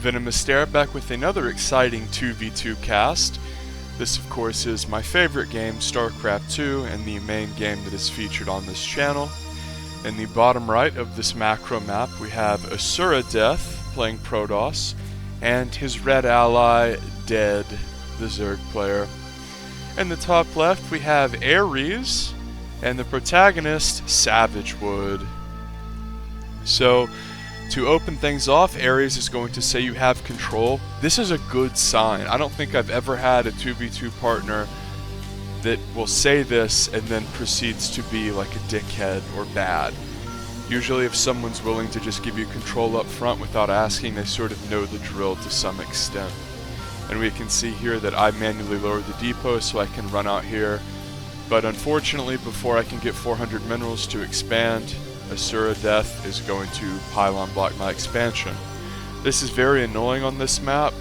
VenomousStare back with another exciting 2v2 cast. This of course is my favorite game, StarCraft 2, and the main game that is featured on this channel. In the bottom right of this macro map we have Asura Death playing Protoss, and his red ally, Dead, the Zerg player. In the top left we have Ares, and the protagonist, Savage Wood. So, to open things off, Ares is going to say you have control. This is a good sign. I don't think I've ever had a 2v2 partner that will say this and then proceeds to be like a dickhead or bad. Usually if someone's willing to just give you control up front without asking, they sort of know the drill to some extent. And we can see here that I manually lowered the depot so I can run out here. But unfortunately, before I can get 400 minerals to expand, Asura Death is going to pylon block my expansion. This is very annoying on this map.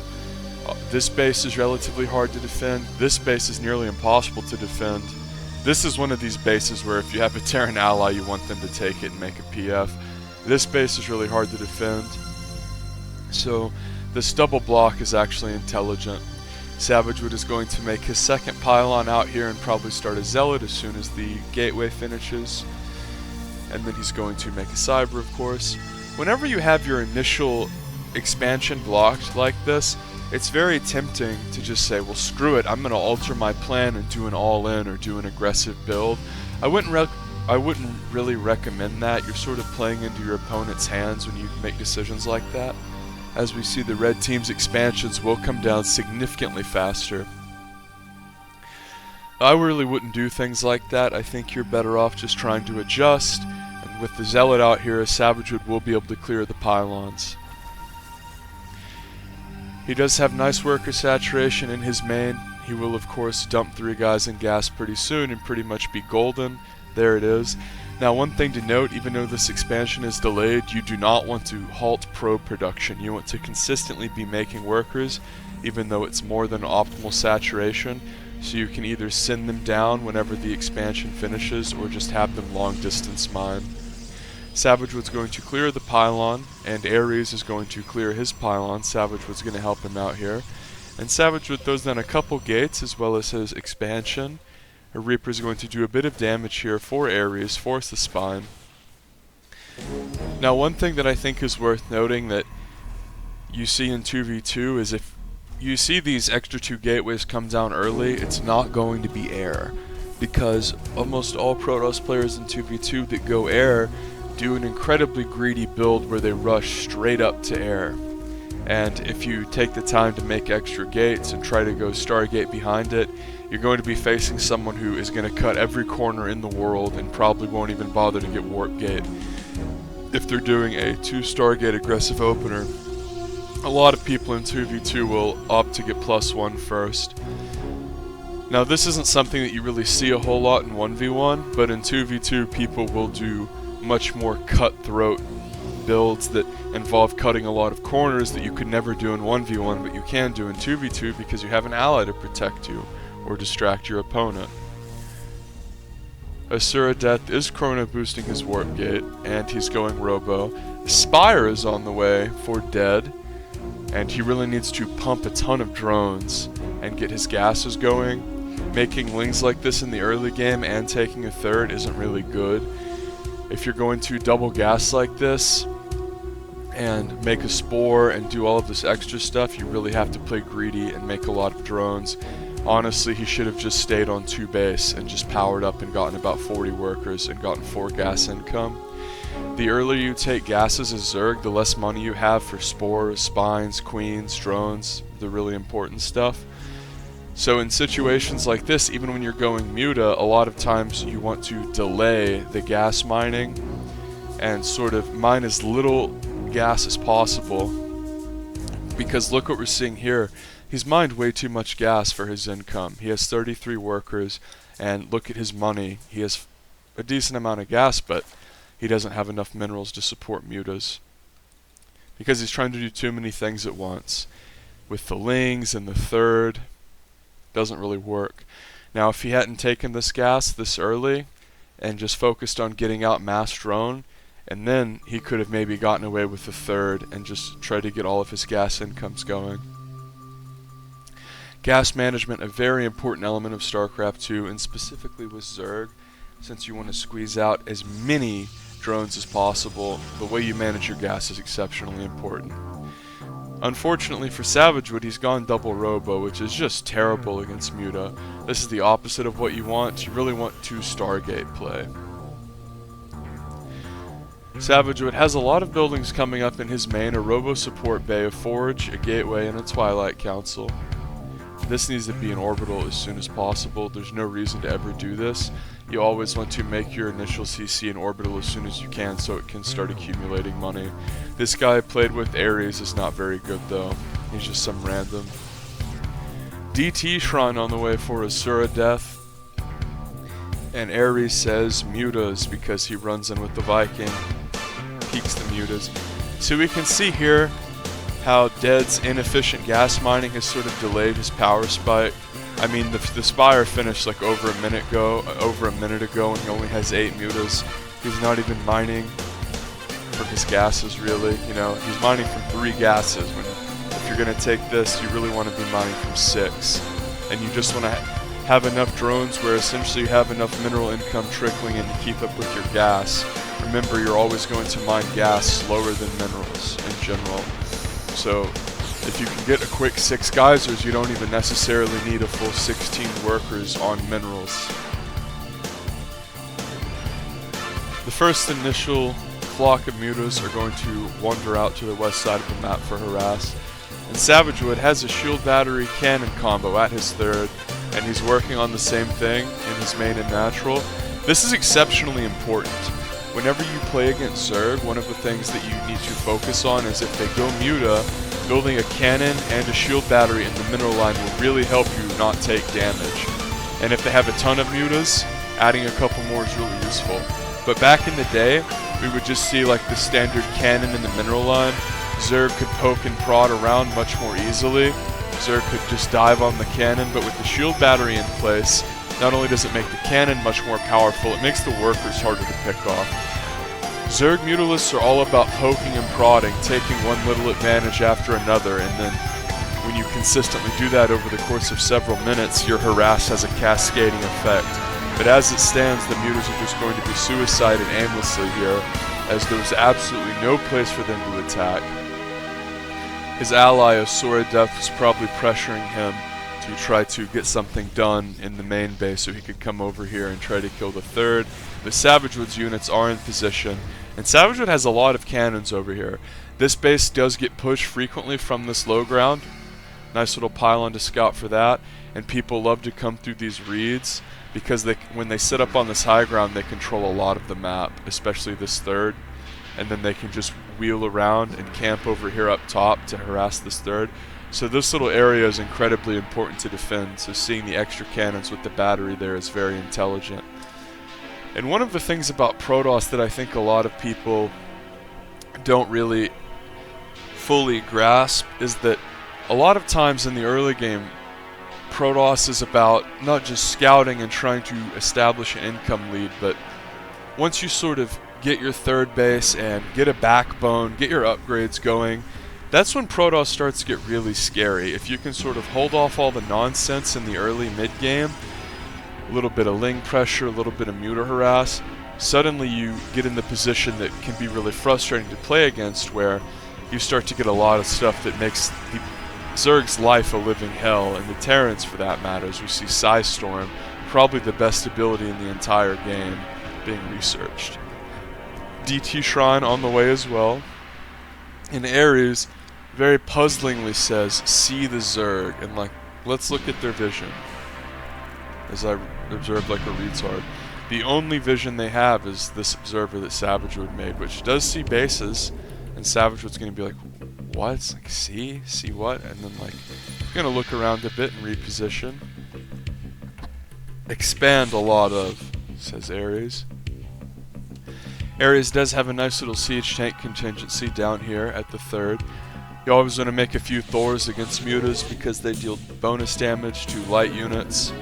This base is relatively hard to defend. This base is nearly impossible to defend. This is one of these bases where if you have a Terran ally, you want them to take it and make a PF. This base is really hard to defend. So this double block is actually intelligent. Savagewood is going to make his second pylon out here and probably start a Zealot as soon as the gateway finishes. And then he's going to make a Cyber, of course. Whenever you have your initial expansion blocked like this, it's very tempting to just say, well, screw it, I'm going to alter my plan and do an all-in or do an aggressive build. I wouldn't really recommend that. You're sort of playing into your opponent's hands when you make decisions like that. As we see, the red team's expansions will come down significantly faster. I really wouldn't do things like that. I think you're better off just trying to adjust, and with the Zealot out here, Savagewood will be able to clear the pylons. He does have nice worker saturation in his main. He will of course dump 3 guys in gas pretty soon and pretty much be golden. There it is. Now one thing to note, even though this expansion is delayed, you do not want to halt probe production. You want to consistently be making workers, even though it's more than optimal saturation. So you can either send them down whenever the expansion finishes or just have them long distance mine. Savagewood's going to clear the pylon, and Ares is going to clear his pylon. Savagewood's going to help him out here. And Savagewood throws down a couple gates as well as his expansion. A Reaper's going to do a bit of damage here for Ares, force the spine. Now one thing that I think is worth noting that you see in 2v2 is if you see these extra 2 gateways come down early, it's not going to be air. Because almost all Protoss players in 2v2 that go air do an incredibly greedy build where they rush straight up to air. And if you take the time to make extra gates and try to go Stargate behind it, you're going to be facing someone who is going to cut every corner in the world and probably won't even bother to get Warp Gate. If they're doing a 2 Stargate aggressive opener, a lot of people in 2v2 will opt to get +1 first. Now this isn't something that you really see a whole lot in 1v1, but in 2v2 people will do much more cutthroat builds that involve cutting a lot of corners that you could never do in 1v1, but you can do in 2v2 because you have an ally to protect you or distract your opponent. Asura Death is chrono boosting his Warp Gate, and he's going Robo. Spire is on the way for Dead, and he really needs to pump a ton of drones and get his gases going. Making lings like this in the early game and taking a third isn't really good. If you're going to double gas like this and make a spore and do all of this extra stuff, you really have to play greedy and make a lot of drones. Honestly, he should have just stayed on 2 base and just powered up and gotten about 40 workers and gotten 4 gas income. The earlier you take gases as Zerg, the less money you have for spores, spines, queens, drones, the really important stuff. So in situations like this, even when you're going Muta, a lot of times you want to delay the gas mining and sort of mine as little gas as possible. Because look what we're seeing here. He's mined way too much gas for his income. He has 33 workers, and look at his money. He has a decent amount of gas, but he doesn't have enough minerals to support mutas. Because he's trying to do too many things at once. With the lings and the third, doesn't really work. Now if he hadn't taken this gas this early and just focused on getting out mass drone And then he could have maybe gotten away with the third and just tried to get all of his gas incomes going. Gas management, a very important element of StarCraft 2, and specifically with Zerg, since you want to squeeze out as many drones as possible. The way you manage your gas is exceptionally important. Unfortunately for Savagewood, he's gone double robo, which is just terrible against Muta. This is the opposite of what you want. You really want 2 Stargate play. Savagewood has a lot of buildings coming up in his main, a robo support bay, a forge, a gateway, and a Twilight Council. This needs to be an orbital as soon as possible. There's no reason to ever do this. You always want to make your initial CC an orbital as soon as you can so it can start accumulating money. This guy I played with, Ares, is not very good though. He's just some random. DT Shrine on the way for Asura Death. And Ares says mutas because he runs in with the Viking. Peeks the mutas. So we can see here how Dead's inefficient gas mining has sort of delayed his power spike. I mean, the Spire finished like over a minute ago, and he only has 8 mutas. He's not even mining for his gases, really. You know, he's mining from 3 gases. When, if you're gonna take this, you really want to be mining from 6, and you just want to have enough drones where essentially you have enough mineral income trickling in to keep up with your gas. Remember, you're always going to mine gas slower than minerals in general. So, if you can get a quick 6 geysers, you don't even necessarily need a full 16 workers on minerals. The first initial flock of mutas are going to wander out to the west side of the map for harass. And Savagewood has a shield battery cannon combo at his third, and he's working on the same thing in his main and natural. This is exceptionally important. Whenever you play against Zerg, one of the things that you need to focus on is if they go muta, building a cannon and a shield battery in the mineral line will really help you not take damage. And if they have a ton of mutas, adding a couple more is really useful. But back in the day, we would just see like the standard cannon in the mineral line. Zerg could poke and prod around much more easily. Zerg could just dive on the cannon, but with the shield battery in place, not only does it make the cannon much more powerful, it makes the workers harder to pick off. Zerg Mutalists are all about poking and prodding, taking one little advantage after another, and then when you consistently do that over the course of several minutes, your harass has a cascading effect. But as it stands, the Mutas are just going to be suicided aimlessly here, as there's absolutely no place for them to attack. His ally, Asura Death, was probably pressuring him to try to get something done in the main base so he could come over here and try to kill the third. The Savagewood's units are in position, and Savagewood has a lot of cannons over here. This base does get pushed frequently from this low ground. Nice little pylon to scout for that, and people love to come through these reeds because when they sit up on this high ground, they control a lot of the map, especially this third, and then they can just wheel around and camp over here up top to harass this third. So this little area is incredibly important to defend, so seeing the extra cannons with the battery there is very intelligent. And one of the things about Protoss that I think a lot of people don't really fully grasp is that a lot of times in the early game, Protoss is about not just scouting and trying to establish an income lead, but once you sort of get your third base and get a backbone, get your upgrades going, that's when Protoss starts to get really scary. If you can sort of hold off all the nonsense in the early mid-game, a little bit of Ling pressure, a little bit of muta harass, suddenly you get in the position that can be really frustrating to play against, where you start to get a lot of stuff that makes the Zerg's life a living hell, and the Terrans for that matter. As we see Psystorm, probably the best ability in the entire game, being researched. DT Shrine on the way as well. And Ares very puzzlingly says, "See the Zerg," and like, let's look at their vision. As I observed like a retard. The only vision they have is this observer that Savagewood made, which does see bases, and Savagewood's going to be like, what? It's like, see what? And then like, going to look around a bit and reposition. Expand a lot of, says Ares. Ares does have a nice little siege tank contingency down here at the third. You always want to make a few Thors against mutas because they deal bonus damage to light units,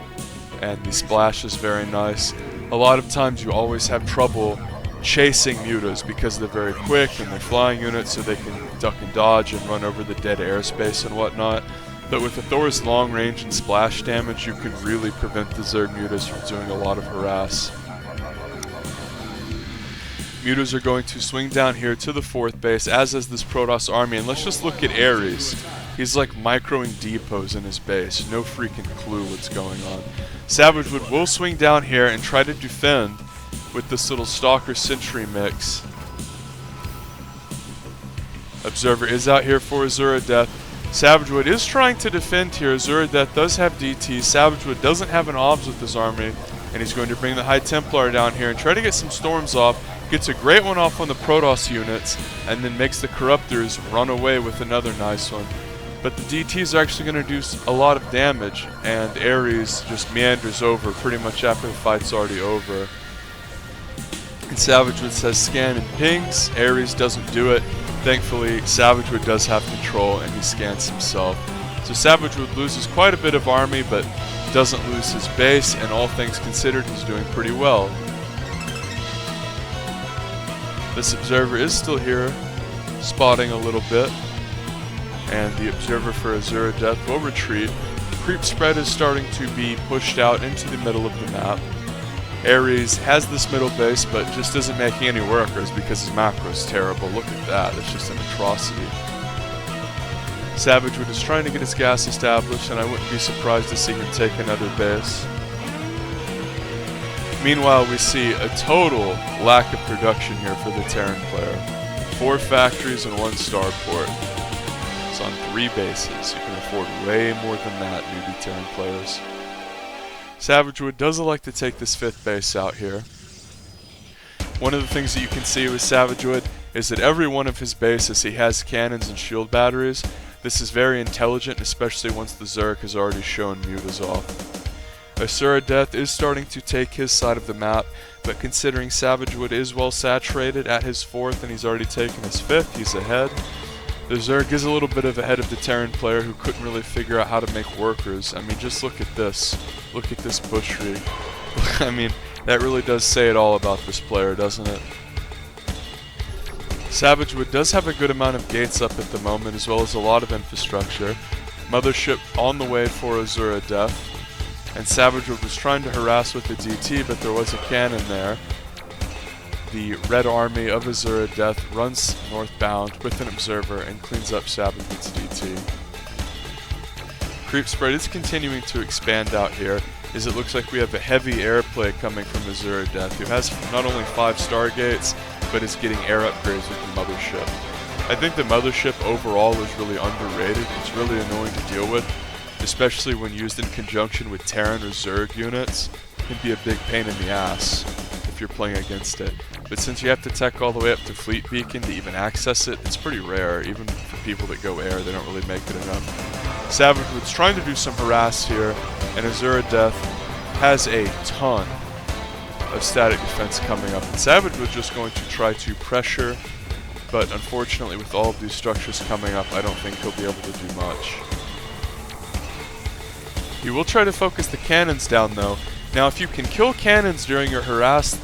and the splash is very nice. A lot of times you always have trouble chasing mutas because they're very quick and they're flying units, so they can duck and dodge and run over the dead airspace and whatnot. But with the Thor's long range and splash damage, you can really prevent the Zerg mutas from doing a lot of harass. Mutas are going to swing down here to the 4th base, as is this Protoss army, and let's just look at Ares. He's like microing depots in his base, no freaking clue what's going on. Savagewood will swing down here and try to defend with this little Stalker Sentry mix. Observer is out here for Azura Death. Savagewood is trying to defend here. Azura Death does have DT. Savagewood doesn't have an OBS with his army, and he's going to bring the High Templar down here and try to get some storms off. Gets a great one off on the Protoss units, and then makes the Corruptors run away with another nice one. But the DTs are actually going to do a lot of damage, and Ares just meanders over pretty much after the fight's already over. And Savagewood says scan and pings. Ares doesn't do it. Thankfully, Savagewood does have control, and he scans himself. So Savagewood loses quite a bit of army, but doesn't lose his base, and all things considered, he's doing pretty well. This Observer is still here, spotting a little bit, and the Observer for Azura Death will retreat. Creep spread is starting to be pushed out into the middle of the map. Ares has this middle base, but just isn't making any workers because his macro is terrible. Look at that, it's just an atrocity. Savagewood is trying to get his gas established, and I wouldn't be surprised to see him take another base. Meanwhile, we see a total lack of production here for the Terran player. 4 factories and 1 starport. It's on 3 bases. You can afford way more than that, newbie Terran players. Savagewood does like to take this 5th base out here. One of the things that you can see with Savagewood is that every one of his bases he has cannons and shield batteries. This is very intelligent, especially once the Zerg has already shown mutas off. Azura Death is starting to take his side of the map, but considering Savagewood is well saturated at his 4th and he's already taken his 5th, he's ahead. The Zerg is a little bit ahead of the Terran player who couldn't really figure out how to make workers. I mean, just look at this. Look at this butchery. I mean, that really does say it all about this player, doesn't it? Savagewood does have a good amount of gates up at the moment, as well as a lot of infrastructure. Mothership on the way for Azura Death. And Savagewood was trying to harass with the DT, but there was a cannon there. The Red Army of Azura Death runs northbound with an Observer and cleans up Savagewood's DT. Creep spread is continuing to expand out here, as it looks like we have a heavy airplay coming from Azura Death, who has not only 5 Stargates, but is getting air upgrades with the Mothership. I think the Mothership overall is really underrated. It's really annoying to deal with, especially when used in conjunction with Terran or Zerg units. It can be a big pain in the ass if you're playing against it. But since you have to tech all the way up to Fleet Beacon to even access it, it's pretty rare. Even for people that go air, they don't really make it enough. Savagewood's trying to do some harass here, and Azura Death has a ton of static defense coming up. And Savagewood's just going to try to pressure, but unfortunately with all of these structures coming up, I don't think he'll be able to do much. He will try to focus the cannons down though. Now if you can kill cannons during your harass,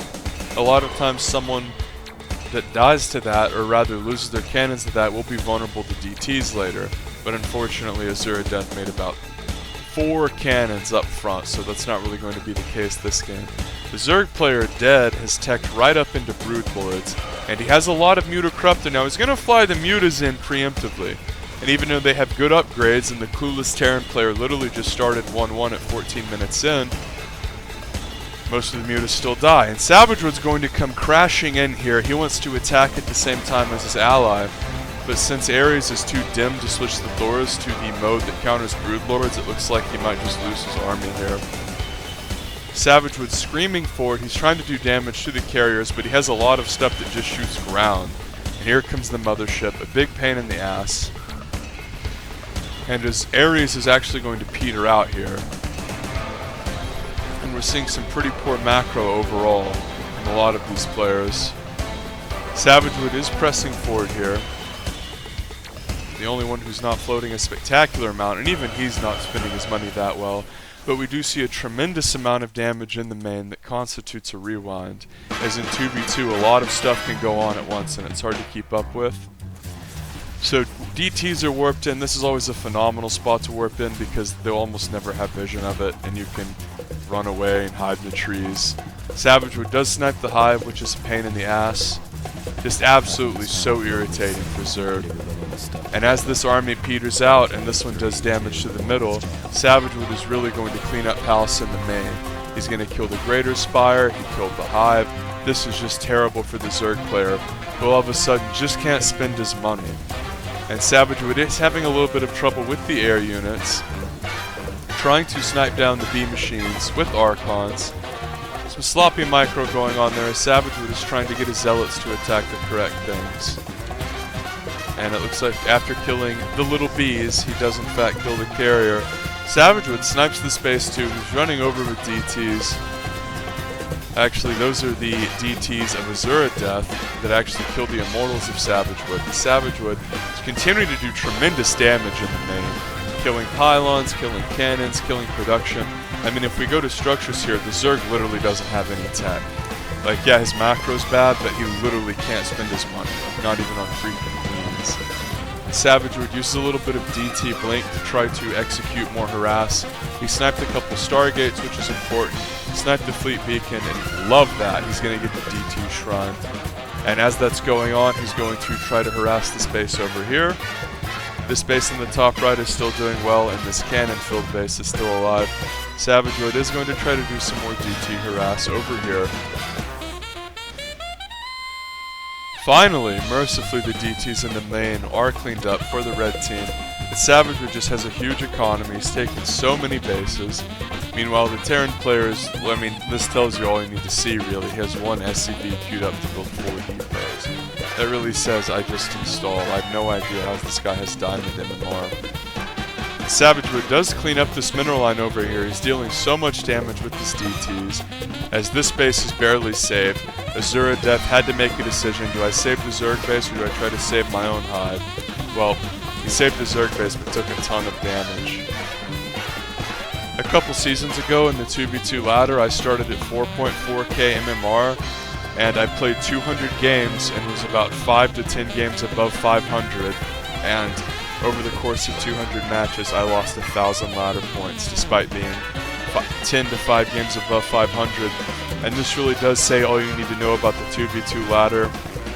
a lot of times someone that dies to that, or rather loses their cannons to that, will be vulnerable to DTs later. But unfortunately Azura Death made about 4 cannons up front, so that's not really going to be the case this game. The Zerg player Dead has teched right up into Broodlords, and he has a lot of Mutacorruptor. Now he's going to fly the Mutas in preemptively. And even though they have good upgrades, and the clueless Terran player literally just started 1-1 at 14 minutes in, most of the Mutas still die. And Savagewood's going to come crashing in here. He wants to attack at the same time as his ally, but since Ares is too dim to switch the Thors to the mode that counters Broodlords, it looks like he might just lose his army here. Savagewood's screaming forward. He's trying to do damage to the carriers, but he has a lot of stuff that just shoots ground. And here comes the Mothership, a big pain in the ass. And as Ares is actually going to peter out here. And we're seeing some pretty poor macro overall from a lot of these players. Savagewood is pressing forward here. The only one who's not floating a spectacular amount, and even he's not spending his money that well. But we do see a tremendous amount of damage in the main that constitutes a rewind, as in 2v2 a lot of stuff can go on at once and it's hard to keep up with. So DTs are warped in. This is always a phenomenal spot to warp in because they'll almost never have vision of it and you can run away and hide in the trees. Savagewood does snipe the hive, which is a pain in the ass. Just absolutely so irritating for Zerg. And as this army peters out and this one does damage to the middle, Savagewood is really going to clean up house in the main. He's going to kill the Greater Spire, he killed the hive. This is just terrible for the Zerg player, who all of a sudden just can't spend his money. And Savagewood is having a little bit of trouble with the air units, trying to snipe down the B machines with Archons. Some sloppy micro going on there as Savagewood is trying to get his zealots to attack the correct things. And it looks like after killing the little bees, he does in fact kill the carrier. Savagewood snipes the space too. He's running over with DTs. Actually, those are the DTs of Azura Death that actually killed the Immortals of Savagewood. The Savagewood is continuing to do tremendous damage in the main, killing pylons, killing cannons, killing production. I mean, if we go to structures here, the Zerg literally doesn't have any tech. Like, yeah, his macro's bad, but he literally can't spend his money, not even on freaking queens. Savagewood uses a little bit of DT Blink to try to execute more harass. He sniped a couple Stargates, which is important. Sniped the Fleet Beacon, and love that. He's going to get the DT Shrine. And as that's going on, he's going to try to harass the space over here. This base in the top right is still doing well, and this cannon-filled base is still alive. Savagewood is going to try to do some more DT harass over here. Finally, mercifully, the DTs in the main are cleaned up for the red team. But Savagewood just has a huge economy. He's taken so many bases. Meanwhile, the Terran players, well, I mean, this tells you all you need to see, really. He has one SCV queued up to build 4 depots. That really says, I just installed. I have no idea how this guy has diamond MMR. Savagewood does clean up this mineral line over here. He's dealing so much damage with his DTs, as this base is barely saved. Azura Death had to make a decision. Do I save the Zerg base or do I try to save my own hive? Well, he saved the Zerg base but took a ton of damage. A couple seasons ago in the 2v2 ladder, I started at 4.4k MMR, and I played 200 games and was about 5 to 10 games above 500, and over the course of 200 matches, I lost 1,000 ladder points, despite being 10 to 5 games above 500. And this really does say all you need to know about the 2v2 ladder.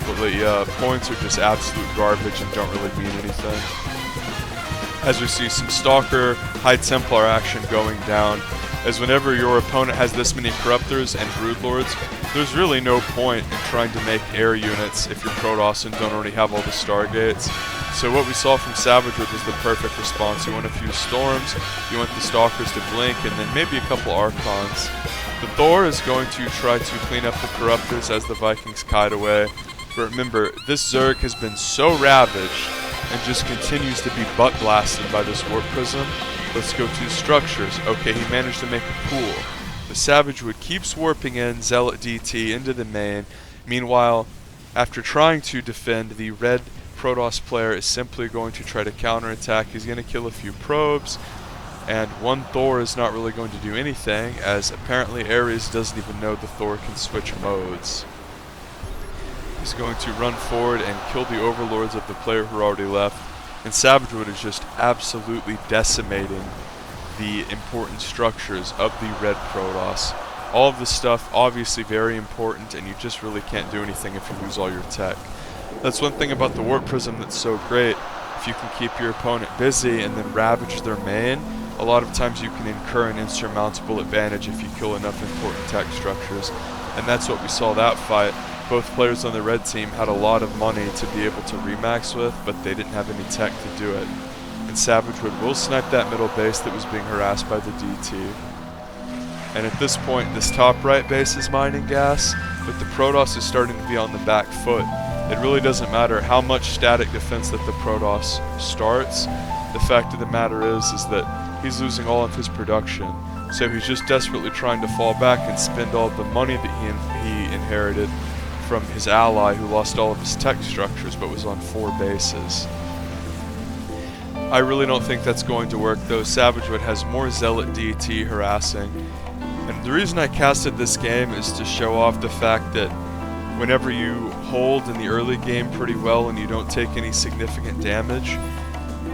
But the points are just absolute garbage and don't really mean anything. As we see some Stalker, High Templar action going down, as whenever your opponent has this many Corruptors and Broodlords, there's really no point in trying to make air units if your Protoss don't already have all the Stargates. So what we saw from Savagewood was the perfect response. You want a few Storms, you want the Stalkers to blink, and then maybe a couple Archons. The Thor is going to try to clean up the Corruptors as the Vikings kite away. But remember, this Zerg has been so ravaged and just continues to be butt blasted by this Warp Prism. Let's go to structures. Okay, he managed to make a pool. The Savagewood keeps warping in Zealot DT into the main. Meanwhile, after trying to defend, the red Protoss player is simply going to try to counterattack. He's going to kill a few probes, and one Thor is not really going to do anything, as apparently Ares doesn't even know the Thor can switch modes. He's going to run forward and kill the overlords of the player who already left, and Savagewood is just absolutely decimating the important structures of the red Protoss. All of this stuff obviously very important, and you just really can't do anything if you lose all your tech. That's one thing about the Warp Prism that's so great. If you can keep your opponent busy and then ravage their main, a lot of times you can incur an insurmountable advantage if you kill enough important tech structures. And that's what we saw that fight. Both players on the red team had a lot of money to be able to remax with, but they didn't have any tech to do it. And Savagewood will snipe that middle base that was being harassed by the DT. And at this point, this top right base is mining gas, but the Protoss is starting to be on the back foot. It really doesn't matter how much static defense that the Protoss starts. The fact of the matter is that he's losing all of his production. So he's just desperately trying to fall back and spend all the money that he inherited from his ally who lost all of his tech structures but was on 4 bases. I really don't think that's going to work though. Savagewood has more Zealot DT harassing. And the reason I casted this game is to show off the fact that whenever you hold in the early game pretty well and you don't take any significant damage,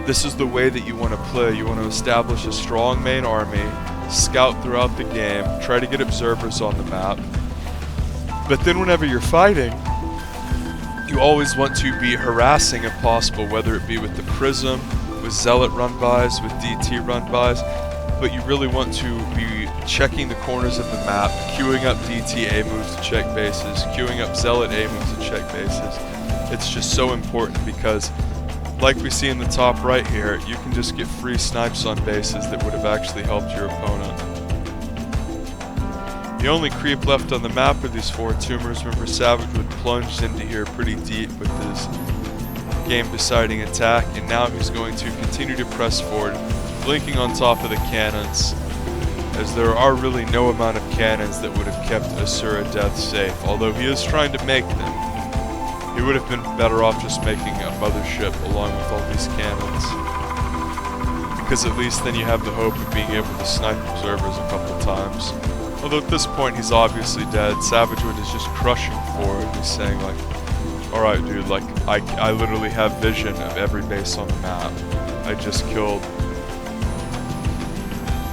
this is the way that you want to play. You want to establish a strong main army, scout throughout the game, try to get observers on the map. But then whenever you're fighting, you always want to be harassing if possible, whether it be with the Prism, with Zealot run-bys, with DT run-bys, but you really want to be checking the corners of the map, queuing up DT A moves to check bases, queuing up Zealot A moves to check bases. It's just so important because, like we see in the top right here, you can just get free snipes on bases that would have actually helped your opponent. The only creep left on the map are these 4 tumors. Remember, Savagewood plunged into here pretty deep with his game-deciding attack, and now he's going to continue to press forward, blinking on top of the cannons, as there are really no amount of cannons that would have kept Asura Death safe. Although he is trying to make them, he would have been better off just making a mothership along with all these cannons, because at least then you have the hope of being able to snipe observers a couple times. Although at this point he's obviously dead. Savagewood is just crushing forward. He's saying like, alright dude, like I literally have vision of every base on the map. I just killed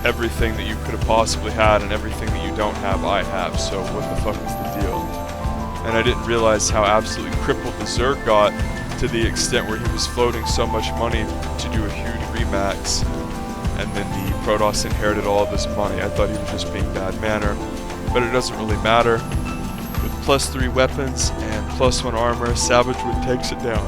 everything that you could have possibly had, and everything that you don't have I have, so what the fuck is the deal? And I didn't realize how absolutely crippled the Zerg got, to the extent where he was floating so much money to do a huge remax, and then the Protoss inherited all of this money. I thought he was just being bad manner, but it doesn't really matter. With +3 weapons and +1 armor, Savagewood takes it down.